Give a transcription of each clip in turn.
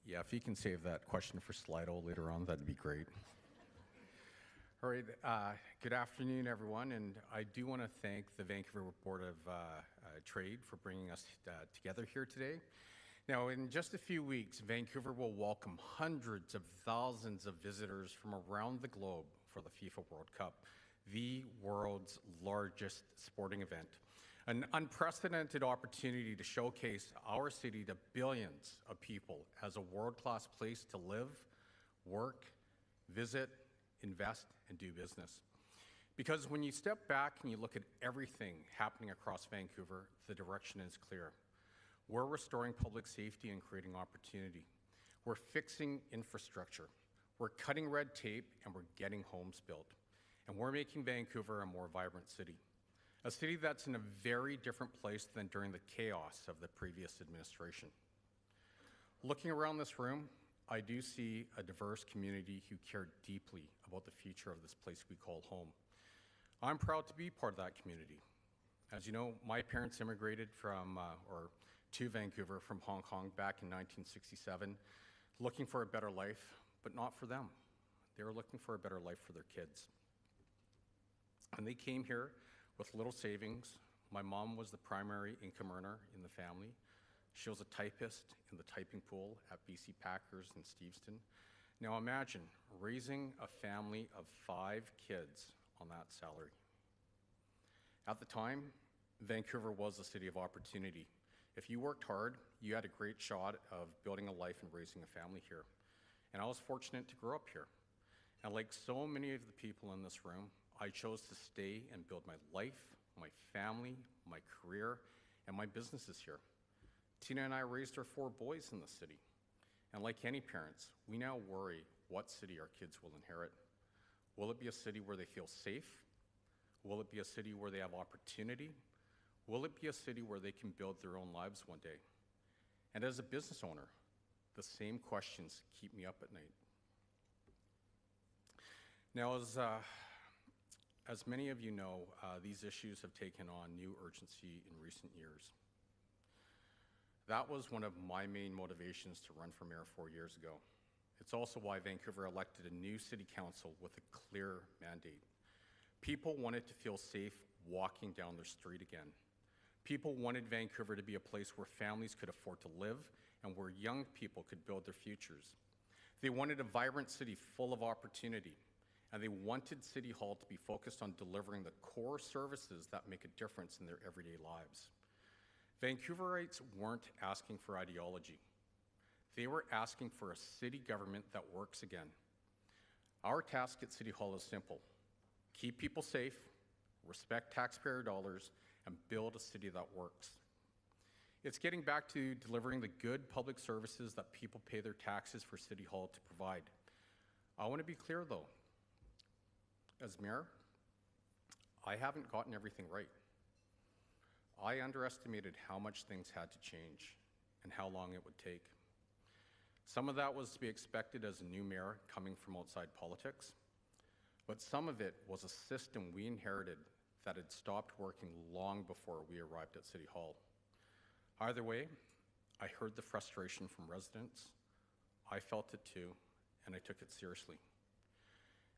Yeah, if you can save that question for Slido later on, that'd be great. All right, good afternoon, everyone, and I do want to thank the Vancouver Board of Trade for bringing us together here today. Now, in just a few weeks, Vancouver will welcome hundreds of thousands of visitors from around the globe for the FIFA World Cup, the world's largest sporting event. An unprecedented opportunity to showcase our city to billions of people as a world-class place to live, work, visit, invest, and do business. Because when you step back and you look at everything happening across Vancouver, the direction is clear. We're restoring public safety and creating opportunity. We're fixing infrastructure. We're cutting red tape and we're getting homes built. And we're making Vancouver a more vibrant city. A city that's in a very different place than during the chaos of the previous administration. Looking around this room, I do see a diverse community who care deeply about the future of this place we call home. I'm proud to be part of that community. As you know, my parents immigrated to Vancouver from Hong Kong back in 1967, looking for a better life, but not for them. They were looking for a better life for their kids. And they came here with little savings. My mom was the primary income earner in the family. She was a typist in the typing pool at BC Packers in Steveston. Now imagine raising a family of 5 kids on that salary. At the time, Vancouver was a city of opportunity. If you worked hard, you had a great shot of building a life and raising a family here. And I was fortunate to grow up here. And like so many of the people in this room, I chose to stay and build my life, my family, my career, and my businesses here. Tina and I raised our 4 boys in the city. And like any parents, we now worry what city our kids will inherit. Will it be a city where they feel safe? Will it be a city where they have opportunity? Will it be a city where they can build their own lives one day? And as a business owner, the same questions keep me up at night. Now, as many of you know, these issues have taken on new urgency in recent years. That was one of my main motivations to run for mayor 4 years ago. It's also why Vancouver elected a new city council with a clear mandate. People wanted to feel safe walking down their street again. People wanted Vancouver to be a place where families could afford to live and where young people could build their futures. They wanted a vibrant city full of opportunity. And they wanted City Hall to be focused on delivering the core services that make a difference in their everyday lives. Vancouverites weren't asking for ideology. They were asking for a city government that works again. Our task at City Hall is simple. Keep people safe, respect taxpayer dollars, and build a city that works. It's getting back to delivering the good public services that people pay their taxes for City Hall to provide. I want to be clear though. As mayor, I haven't gotten everything right. I underestimated how much things had to change and how long it would take. Some of that was to be expected as a new mayor coming from outside politics, but some of it was a system we inherited that had stopped working long before we arrived at City Hall. Either way, I heard the frustration from residents, I felt it too, and I took it seriously.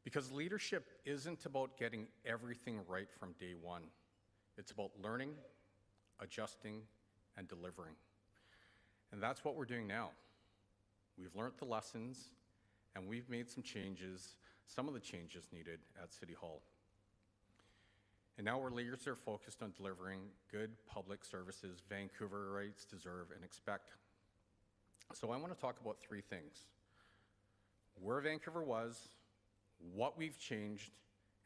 Because leadership isn't about getting everything right from day one. It's about learning, adjusting, and delivering. And that's what we're doing now. We've learned the lessons, and we've made some changes, some of the changes needed at City Hall. And now our leaders are focused on delivering good public services Vancouverites deserve and expect. So I want to talk about 3 things. Where Vancouver was, what we've changed,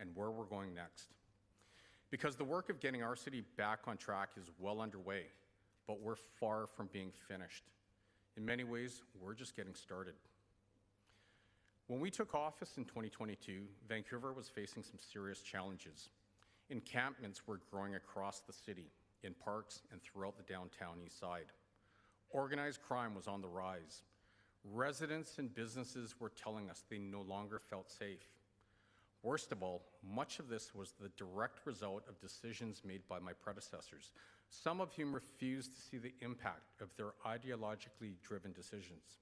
and where we're going next. Because the work of getting our city back on track is well underway, but we're far from being finished. In many ways, we're just getting started. When we took office in 2022, Vancouver was facing some serious challenges. Encampments were growing across the city, in parks and throughout the downtown east side. Organized crime was on the rise. Residents and businesses were telling us they no longer felt safe. Worst of all, much of this was the direct result of decisions made by my predecessors, some of whom refused to see the impact of their ideologically driven decisions.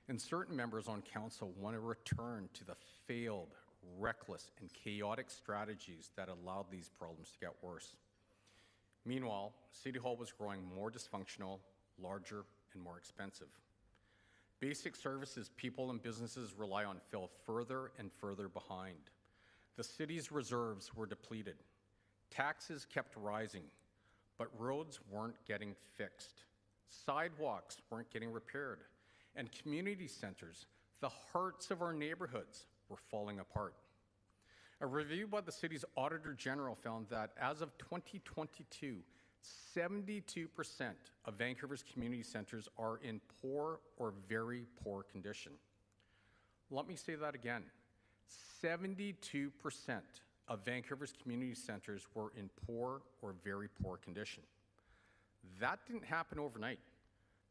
And certain members on council want to return to the failed, reckless, and chaotic strategies that allowed these problems to get worse. Meanwhile, City Hall was growing more dysfunctional, larger, and more expensive. Basic services people and businesses rely on fell further and further behind. The city's reserves were depleted. Taxes kept rising, but roads weren't getting fixed. Sidewalks weren't getting repaired. And community centers, the hearts of our neighborhoods, were falling apart. A review by the city's Auditor General found that as of 2022, 72% of Vancouver's community centers are in poor or very poor condition. Let me say that again. 72% of Vancouver's community centers were in poor or very poor condition. That didn't happen overnight.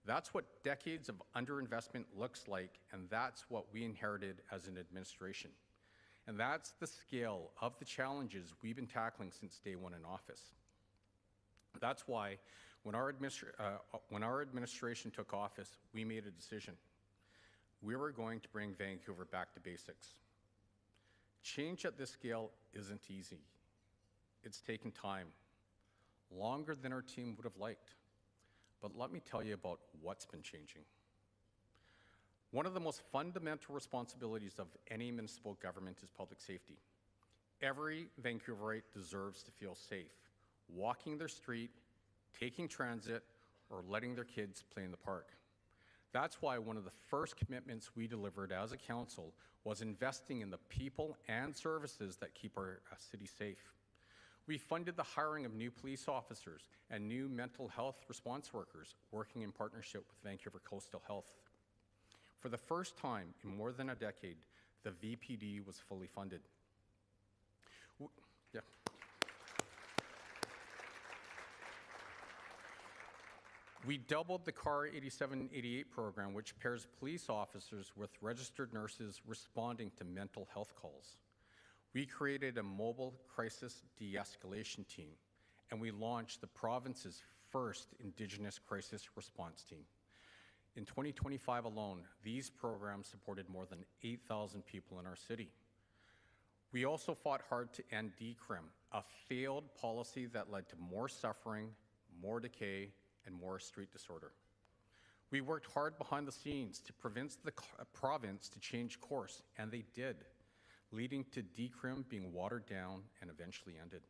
That's what decades of underinvestment looks like, and that's what we inherited as an administration. And that's the scale of the challenges we've been tackling since day one in office. That's why when our administration took office, we made a decision. We were going to bring Vancouver back to basics. Change at this scale isn't easy. It's taken time, longer than our team would have liked. But let me tell you about what's been changing. One of the most fundamental responsibilities of any municipal government is public safety. Every Vancouverite deserves to feel safe, walking their street, taking transit, or letting their kids play in the park. That's why one of the first commitments we delivered as a council was investing in the people and services that keep our city safe. We funded the hiring of new police officers and new mental health response workers working in partnership with Vancouver Coastal Health. For the first time in more than a decade, the VPD was fully funded. We doubled the CAR 8788 program, which pairs police officers with registered nurses responding to mental health calls. We created a mobile crisis de-escalation team, and we launched the province's first Indigenous crisis response team. In 2025 alone, these programs supported more than 8,000 people in our city. We also fought hard to end decrim, a failed policy that led to more suffering, more decay, and more street disorder. We worked hard behind the scenes to prevent the province to change course, and they did, leading to decrim being watered down and eventually ended.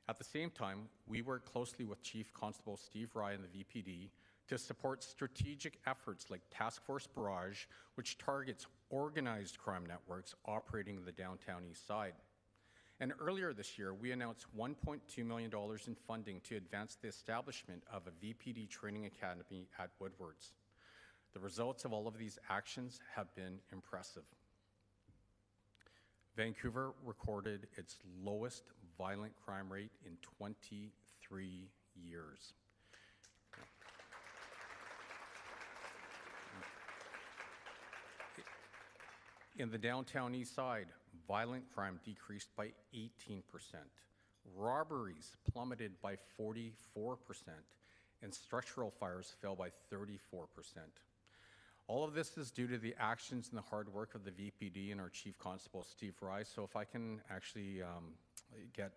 At the same time, we worked closely with Chief Constable Steve Rye and the VPD to support strategic efforts like Task Force Barrage, which targets organized crime networks operating in the downtown east side. And earlier this year, we announced $1.2 million in funding to advance the establishment of a VPD training academy at Woodwards. The results of all of these actions have been impressive. Vancouver recorded its lowest violent crime rate in 23 years. In the downtown east side, violent crime decreased by 18%. Robberies plummeted by 44%, and structural fires fell by 34%. All of this is due to the actions and the hard work of the VPD and our Chief Constable, Steve Rye. So if I can actually get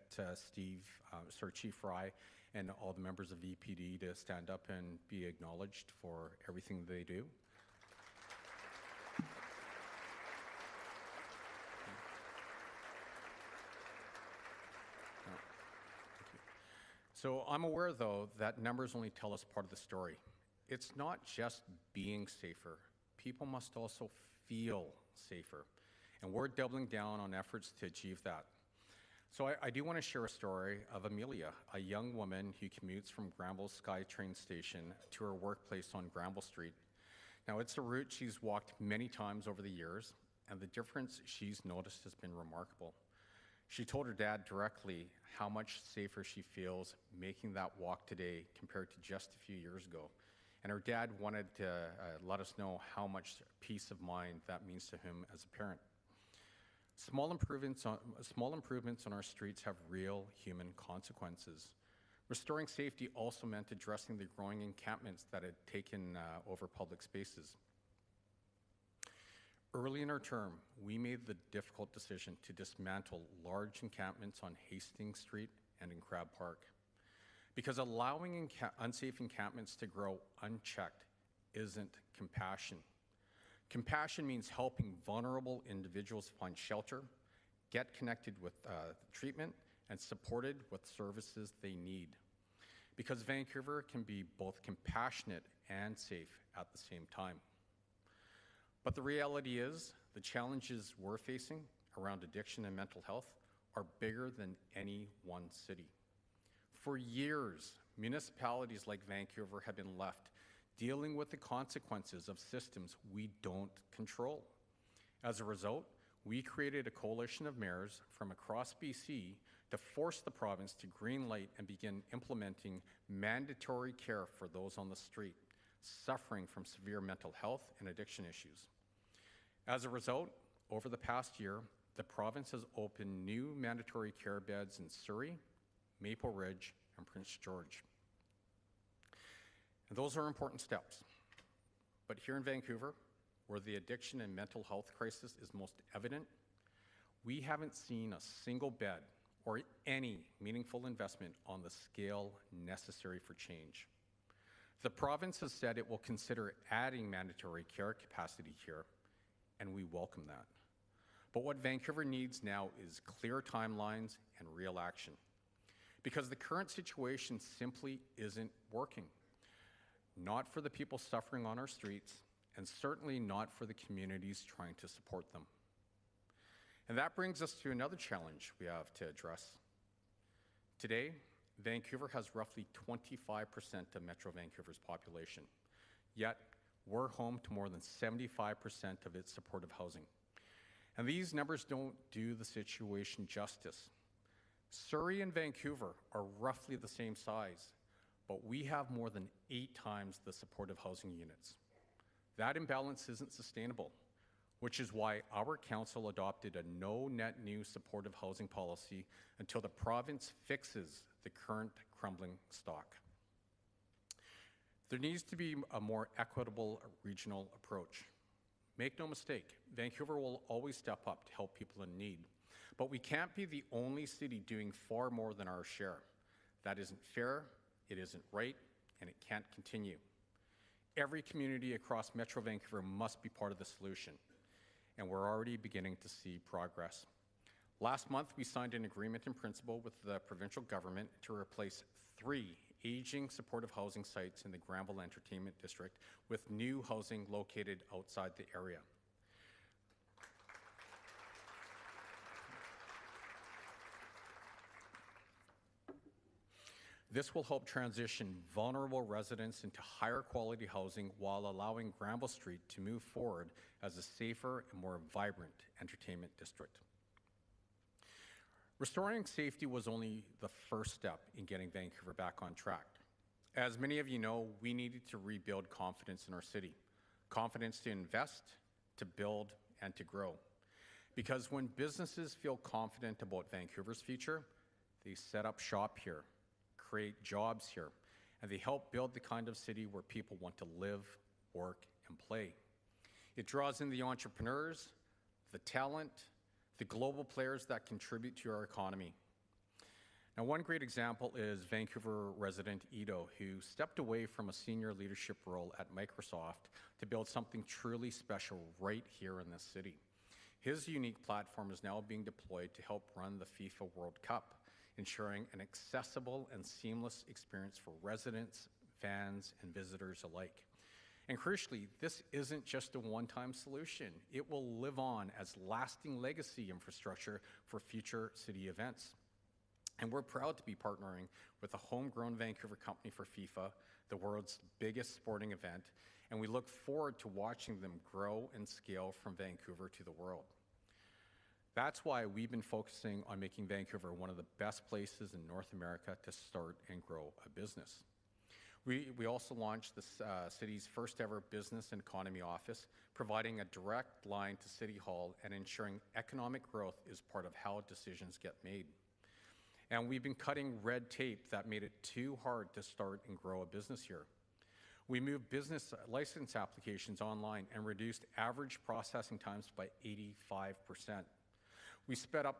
Chief Rye and all the members of VPD to stand up and be acknowledged for everything they do. So I'm aware, though, that numbers only tell us part of the story. It's not just being safer. People must also feel safer. And we're doubling down on efforts to achieve that. So I do want to share a story of Amelia, a young woman who commutes from Granville's SkyTrain station to her workplace on Granville Street. Now, it's a route she's walked many times over the years, and the difference she's noticed has been remarkable. She told her dad directly how much safer she feels making that walk today compared to just a few years ago. And her dad wanted to let us know how much peace of mind that means to him as a parent. Small improvements on our streets have real human consequences. Restoring safety also meant addressing the growing encampments that had taken over public spaces. Early in our term, we made the difficult decision to dismantle large encampments on Hastings Street and in Crab Park, because allowing unsafe encampments to grow unchecked isn't compassion. Compassion means helping vulnerable individuals find shelter, get connected with treatment, and supported with services they need. Because Vancouver can be both compassionate and safe at the same time. But the reality is, the challenges we're facing around addiction and mental health are bigger than any one city. For years, municipalities like Vancouver have been left dealing with the consequences of systems we don't control. As a result, we created a coalition of mayors from across BC to force the province to greenlight and begin implementing mandatory care for those on the street suffering from severe mental health and addiction issues. As a result, over the past year, the province has opened new mandatory care beds in Surrey, Maple Ridge, and Prince George. And those are important steps. But here in Vancouver, where the addiction and mental health crisis is most evident, we haven't seen a single bed or any meaningful investment on the scale necessary for change. The province has said it will consider adding mandatory care capacity here, and we welcome that. But what Vancouver needs now is clear timelines and real action, because the current situation simply isn't working. Not for the people suffering on our streets, and certainly not for the communities trying to support them. And that brings us to another challenge we have to address. Today, Vancouver has roughly 25% of Metro Vancouver's population, yet we're home to more than 75% of its supportive housing. And these numbers don't do the situation justice. Surrey and Vancouver are roughly the same size, but we have more than 8 times the supportive housing units. That imbalance isn't sustainable, which is why our council adopted a no net new supportive housing policy until the province fixes the current crumbling stock. There needs to be a more equitable regional approach. Make no mistake, Vancouver will always step up to help people in need, but we can't be the only city doing far more than our share. That isn't fair, it isn't right, and it can't continue. Every community across Metro Vancouver must be part of the solution, and we're already beginning to see progress. Last month, we signed an agreement in principle with the provincial government to replace 3 aging supportive housing sites in the Granville Entertainment District with new housing located outside the area. This will help transition vulnerable residents into higher quality housing while allowing Granville Street to move forward as a safer and more vibrant entertainment district. Restoring safety was only the first step in getting Vancouver back on track. As many of you know, we needed to rebuild confidence in our city, confidence to invest, to build, and to grow. Because when businesses feel confident about Vancouver's future, they set up shop here, create jobs here, and they help build the kind of city where people want to live, work, and play. It draws in the entrepreneurs, the talent, the global players that contribute to our economy. Now, one great example is Vancouver resident Ido, who stepped away from a senior leadership role at Microsoft to build something truly special right here in this city. His unique platform is now being deployed to help run the FIFA World Cup, ensuring an accessible and seamless experience for residents, fans, and visitors alike. And crucially, this isn't just a one-time solution. It will live on as lasting legacy infrastructure for future city events. And we're proud to be partnering with a homegrown Vancouver company for FIFA, the world's biggest sporting event, and we look forward to watching them grow and scale from Vancouver to the world. That's why we've been focusing on making Vancouver one of the best places in North America to start and grow a business. We also launched the city's first ever business and economy office, providing a direct line to City Hall and ensuring economic growth is part of how decisions get made. And we've been cutting red tape that made it too hard to start and grow a business here. We moved business license applications online and reduced average processing times by 85%. We sped up.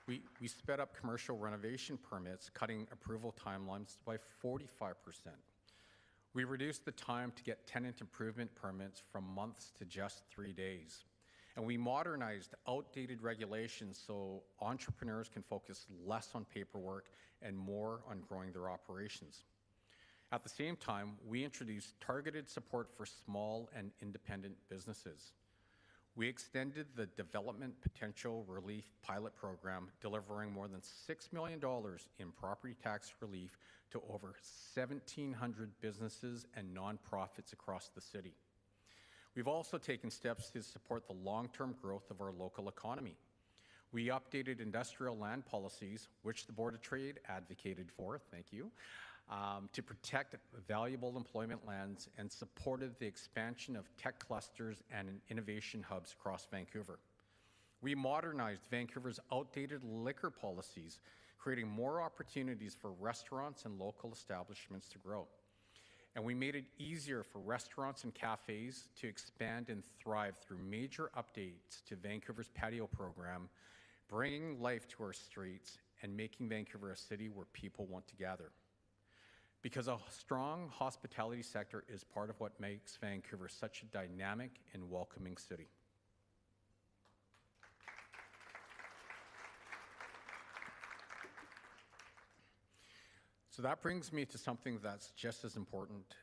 We sped up commercial renovation permits, cutting approval timelines by 45%. We reduced the time to get tenant improvement permits from months to just 3 days. And we modernized outdated regulations so entrepreneurs can focus less on paperwork and more on growing their operations. At the same time, we introduced targeted support for small and independent businesses. We extended the Development Potential Relief Pilot Program, delivering more than $6 million in property tax relief to over 1,700 businesses and nonprofits across the city. We've also taken steps to support the long-term growth of our local economy. We updated industrial land policies, which the Board of Trade advocated for, thank you, to protect valuable employment lands and supported the expansion of tech clusters and innovation hubs across Vancouver. We modernized Vancouver's outdated liquor policies, creating more opportunities for restaurants and local establishments to grow. And we made it easier for restaurants and cafes to expand and thrive through major updates to Vancouver's patio program, bringing life to our streets and making Vancouver a city where people want to gather. Because a strong hospitality sector is part of what makes Vancouver such a dynamic and welcoming city. So that brings me to something that's just as important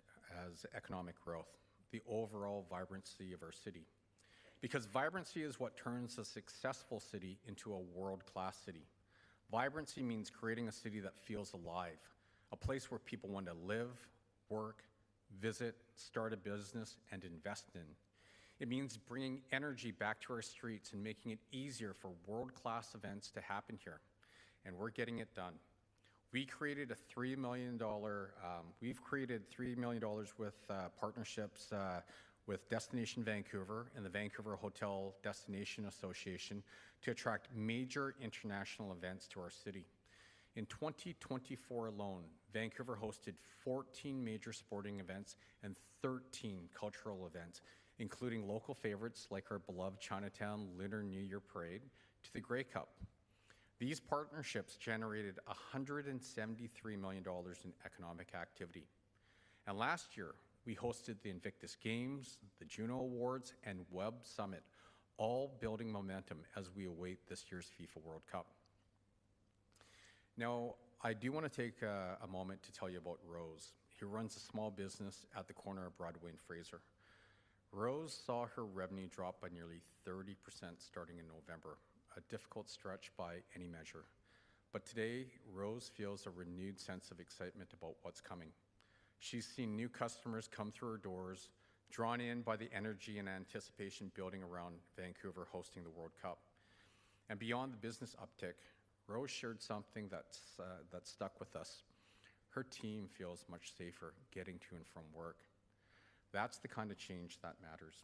as economic growth, the overall vibrancy of our city. Because vibrancy is what turns a successful city into a world-class city. Vibrancy means creating a city that feels alive, a place where people want to live, work, visit, start a business, and invest in. It means bringing energy back to our streets and making it easier for world-class events to happen here. And we're getting it done. We've created $3 million with partnerships with Destination Vancouver and the Vancouver Hotel Destination Association to attract major international events to our city. In 2024 alone, Vancouver hosted 14 major sporting events and 13 cultural events, including local favorites like our beloved Chinatown Lunar New Year Parade to the Grey Cup. These partnerships generated $173 million in economic activity. And last year, we hosted the Invictus Games, the Juno Awards, and Web Summit, all building momentum as we await this year's FIFA World Cup. Now, I do want to take a moment to tell you about Rose, who runs a small business at the corner of Broadway and Fraser. Rose saw her revenue drop by nearly 30% starting in November, a difficult stretch by any measure. But today, Rose feels a renewed sense of excitement about what's coming. She's seen new customers come through her doors, drawn in by the energy and anticipation building around Vancouver hosting the World Cup. And beyond the business uptick, Rose shared something that stuck with us. Her team feels much safer getting to and from work. That's the kind of change that matters.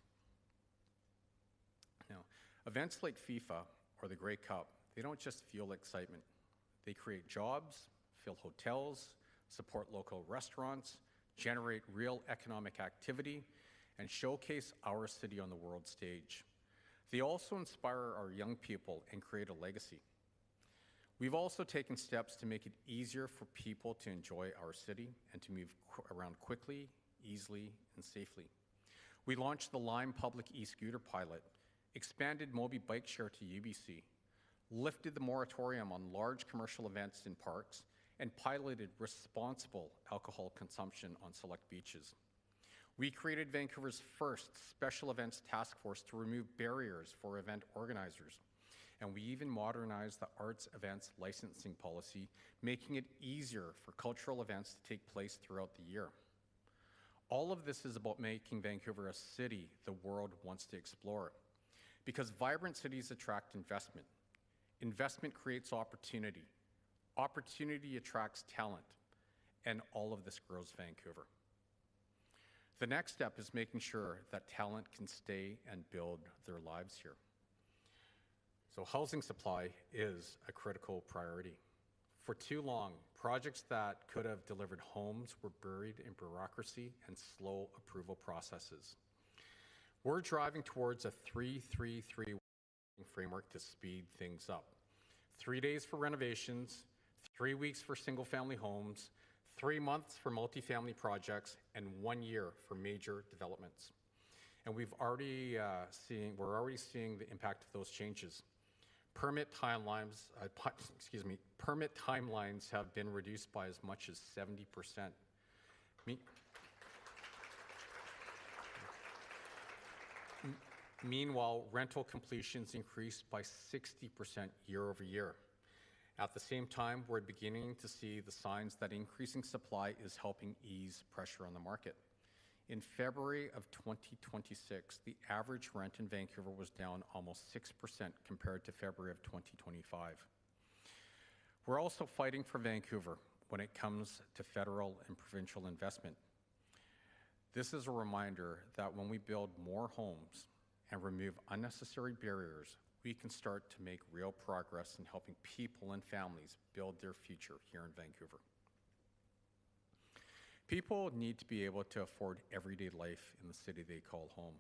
Now, events like FIFA or the Grey Cup, they don't just fuel excitement. They create jobs, fill hotels, support local restaurants, generate real economic activity, and showcase our city on the world stage. They also inspire our young people and create a legacy. We've also taken steps to make it easier for people to enjoy our city and to move around quickly, easily, and safely. We launched the Lime Public e-scooter pilot, expanded Moby Bike Share to UBC, lifted the moratorium on large commercial events in parks, and piloted responsible alcohol consumption on select beaches. We created Vancouver's first special events task force to remove barriers for event organizers. And we even modernized the arts events licensing policy, making it easier for cultural events to take place throughout the year. All of this is about making Vancouver a city the world wants to explore. Because vibrant cities attract investment. Investment creates opportunity. Opportunity attracts talent. And all of this grows Vancouver. The next step is making sure that talent can stay and build their lives here. So housing supply is a critical priority. For too long, projects that could have delivered homes were buried in bureaucracy and slow approval processes. We're driving towards a 3-3-3 framework to speed things up. 3 days for renovations, 3 weeks for single-family homes, 3 months for multifamily projects, and 1 year for major developments. And we're already seeing the impact of those changes. Permit timelines have been reduced by as much as 70%. Meanwhile, rental completions increased by 60% year over year. At the same time, we're beginning to see the signs that increasing supply is helping ease pressure on the market. In February of 2026, the average rent in Vancouver was down almost 6% compared to February of 2025. We're also fighting for Vancouver when it comes to federal and provincial investment. This is a reminder that when we build more homes and remove unnecessary barriers, we can start to make real progress in helping people and families build their future here in Vancouver. People need to be able to afford everyday life in the city they call home.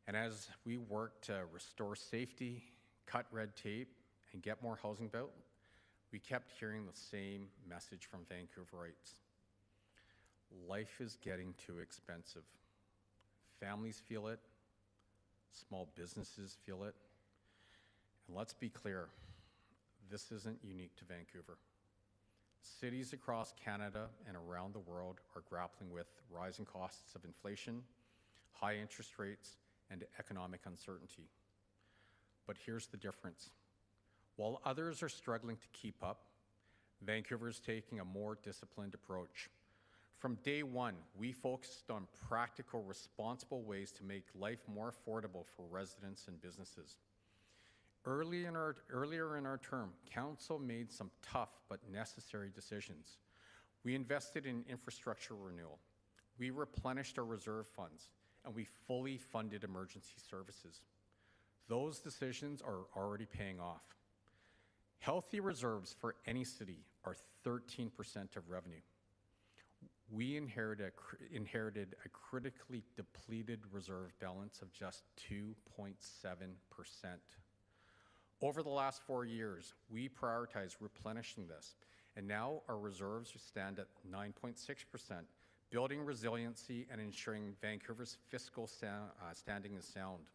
And as we work to restore safety, cut red tape, and get more housing built, we kept hearing the same message from Vancouverites. Life is getting too expensive. Families feel it, small businesses feel it, and let's be clear, this isn't unique to Vancouver. Cities across Canada and around the world are grappling with rising costs of inflation, high interest rates, and economic uncertainty. But here's the difference. While others are struggling to keep up, Vancouver is taking a more disciplined approach. From day one, we focused on practical, responsible ways to make life more affordable for residents and businesses. Earlier in our term, Council made some tough but necessary decisions. We invested in infrastructure renewal, we replenished our reserve funds, and we fully funded emergency services. Those decisions are already paying off. Healthy reserves for any city are 13% of revenue. We inherited a critically depleted reserve balance of just 2.7%. Over the last 4 years, we prioritized replenishing this, and now our reserves stand at 9.6%, building resiliency and ensuring Vancouver's fiscal standing is sound.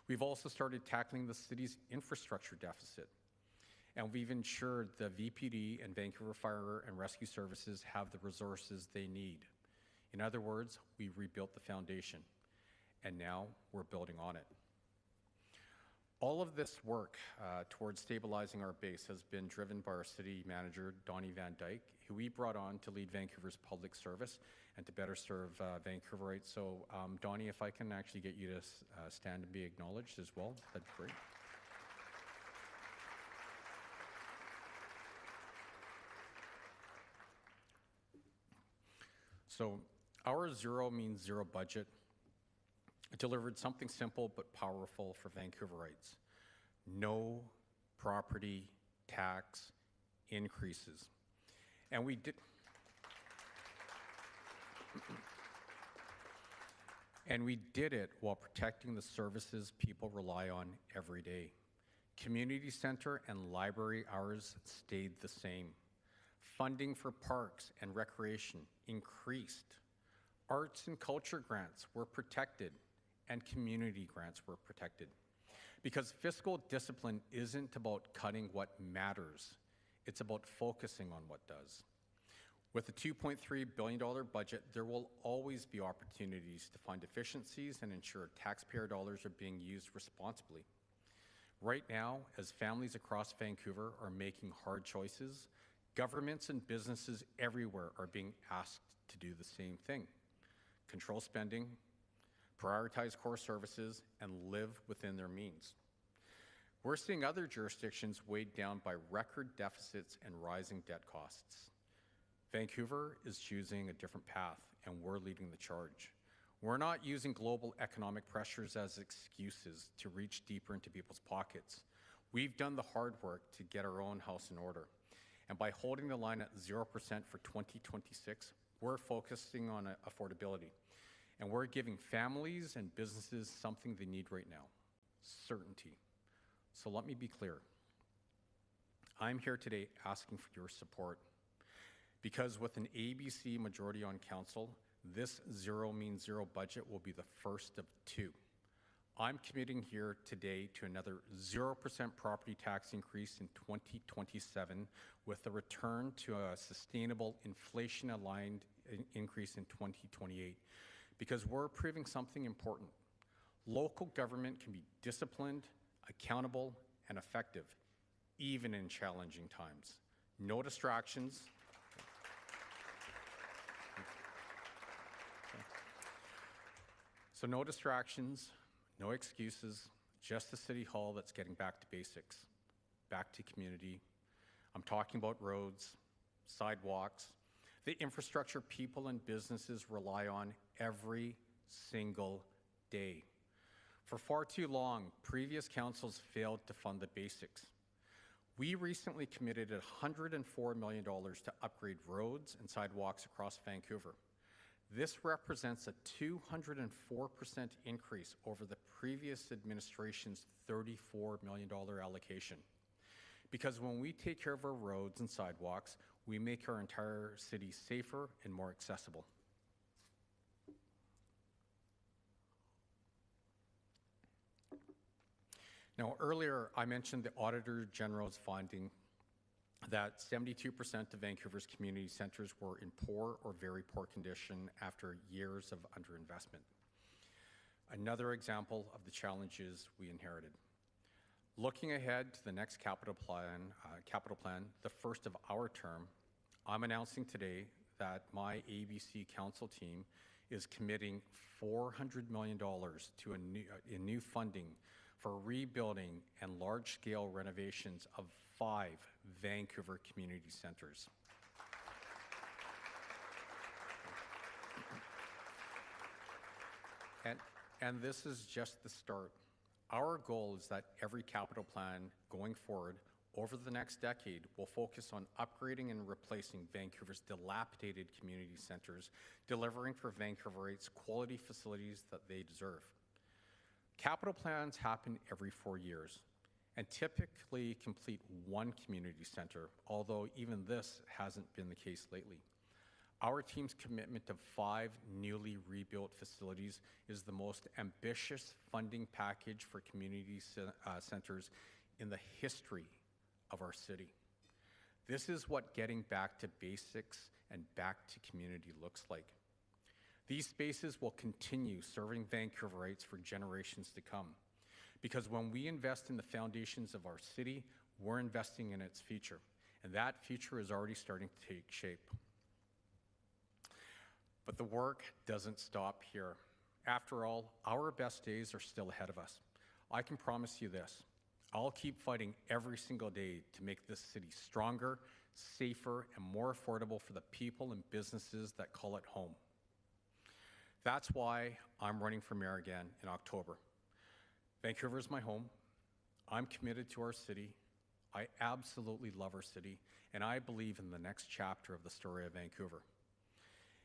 We've also started tackling the city's infrastructure deficit, and we've ensured the VPD and Vancouver Fire and Rescue Services have the resources they need. In other words, we rebuilt the foundation, and now we're building on it. All of this work towards stabilizing our base has been driven by our city manager, Donnie Van Dyke, who we brought on to lead Vancouver's public service and to better serve Vancouverites. So, Donnie, if I can actually get you to stand and be acknowledged as well, that'd be great. So, our zero means zero budget. It delivered something simple but powerful for Vancouverites. No property tax increases. And we did it while protecting the services people rely on every day. Community center and library hours stayed the same. Funding for parks and recreation increased. Arts and culture grants were protected, and community grants were protected. Because fiscal discipline isn't about cutting what matters, it's about focusing on what does. With a $2.3 billion budget, there will always be opportunities to find efficiencies and ensure taxpayer dollars are being used responsibly. Right now, as families across Vancouver are making hard choices, governments and businesses everywhere are being asked to do the same thing. Control spending, prioritize core services, and live within their means. We're seeing other jurisdictions weighed down by record deficits and rising debt costs. Vancouver is choosing a different path, and we're leading the charge. We're not using global economic pressures as excuses to reach deeper into people's pockets. We've done the hard work to get our own house in order. And by holding the line at 0% for 2026, we're focusing on affordability. And we're giving families and businesses something they need right now, certainty. So let me be clear. I'm here today asking for your support because with an ABC majority on council, this zero means zero budget will be the first of two. I'm committing here today to another 0% property tax increase in 2027 with a return to a sustainable inflation-aligned increase in 2028 because we're proving something important. Local government can be disciplined, accountable, and effective, even in challenging times. No distractions. So no distractions, no excuses, just a city hall that's getting back to basics, back to community. I'm talking about roads, sidewalks, the infrastructure people and businesses rely on every single day. For far too long, previous councils failed to fund the basics. We recently committed $104 million to upgrade roads and sidewalks across Vancouver. This represents a 204% increase over the previous administration's $34 million allocation. Because when we take care of our roads and sidewalks, we make our entire city safer and more accessible. Now, earlier I mentioned the Auditor General's finding that 72% of Vancouver's community centres were in poor or very poor condition after years of underinvestment. Another example of the challenges we inherited. Looking ahead to the next capital plan, the first of our term, I'm announcing today that my ABC Council team is committing $400 million to a new funding for rebuilding and large-scale renovations of 5 Vancouver community centres. And this is just the start. Our goal is that every capital plan going forward over the next decade will focus on upgrading and replacing Vancouver's dilapidated community centres, delivering for Vancouverites quality facilities that they deserve. Capital plans happen every 4 years and typically complete one community centre, although even this hasn't been the case lately. Our team's commitment to 5 newly rebuilt facilities is the most ambitious funding package for community centres in the history of our city. This is what getting back to basics and back to community looks like. These spaces will continue serving Vancouverites for generations to come, because when we invest in the foundations of our city, we're investing in its future, and that future is already starting to take shape. But the work doesn't stop here. After all, our best days are still ahead of us. I can promise you this. I'll keep fighting every single day to make this city stronger, safer, and more affordable for the people and businesses that call it home. That's why I'm running for mayor again in October. Vancouver is my home. I'm committed to our city. I absolutely love our city, and I believe in the next chapter of the story of Vancouver.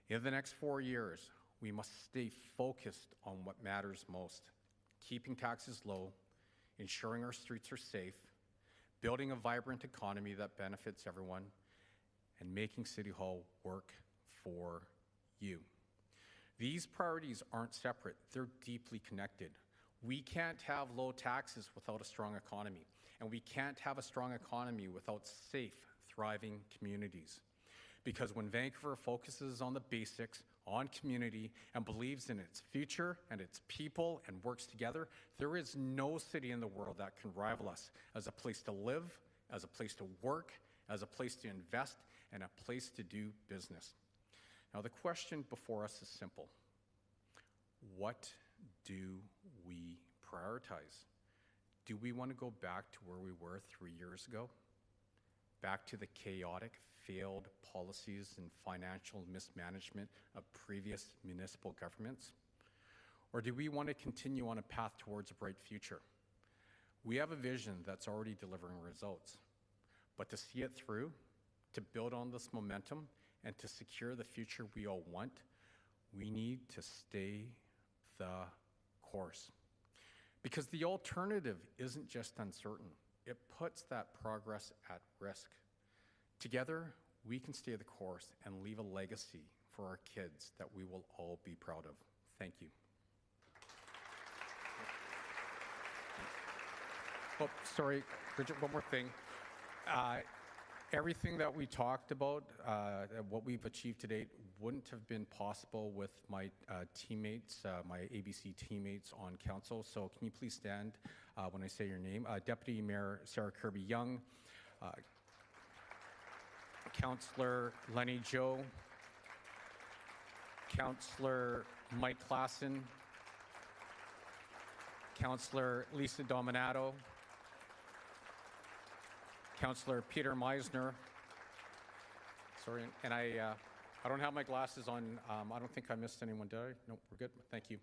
In the next 4 years, we must stay focused on what matters most, keeping taxes low, ensuring our streets are safe, building a vibrant economy that benefits everyone, and making City Hall work for you. These priorities aren't separate, they're deeply connected. We can't have low taxes without a strong economy, and we can't have a strong economy without safe, thriving communities. Because when Vancouver focuses on the basics, on community, and believes in its future and its people and works together, there is no city in the world that can rival us as a place to live, as a place to work, as a place to invest, and a place to do business. Now, the question before us is simple. What do we prioritize? Do we want to go back to where we were 3 years ago? Back to the chaotic, failed policies and financial mismanagement of previous municipal governments? Or do we want to continue on a path towards a bright future? We have a vision that's already delivering results, but to see it through, to build on this momentum, and to secure the future we all want, we need to stay the course. Because the alternative isn't just uncertain, it puts that progress at risk. Together, we can stay the course and leave a legacy for our kids that we will all be proud of. Thank you. Oh, sorry, Bridget, one more thing. Everything that we talked about, what we've achieved to date, wouldn't have been possible with my teammates, my ABC teammates on council. So can you please stand when I say your name? Deputy Mayor Sarah Kirby-Young, Councillor Lenny Joe, Councillor Mike Klassen, Councillor Lisa Dominato, Councillor Peter Meisner. Sorry, and I don't have my glasses on. I don't think I missed anyone, did I? No, we're good. Thank you.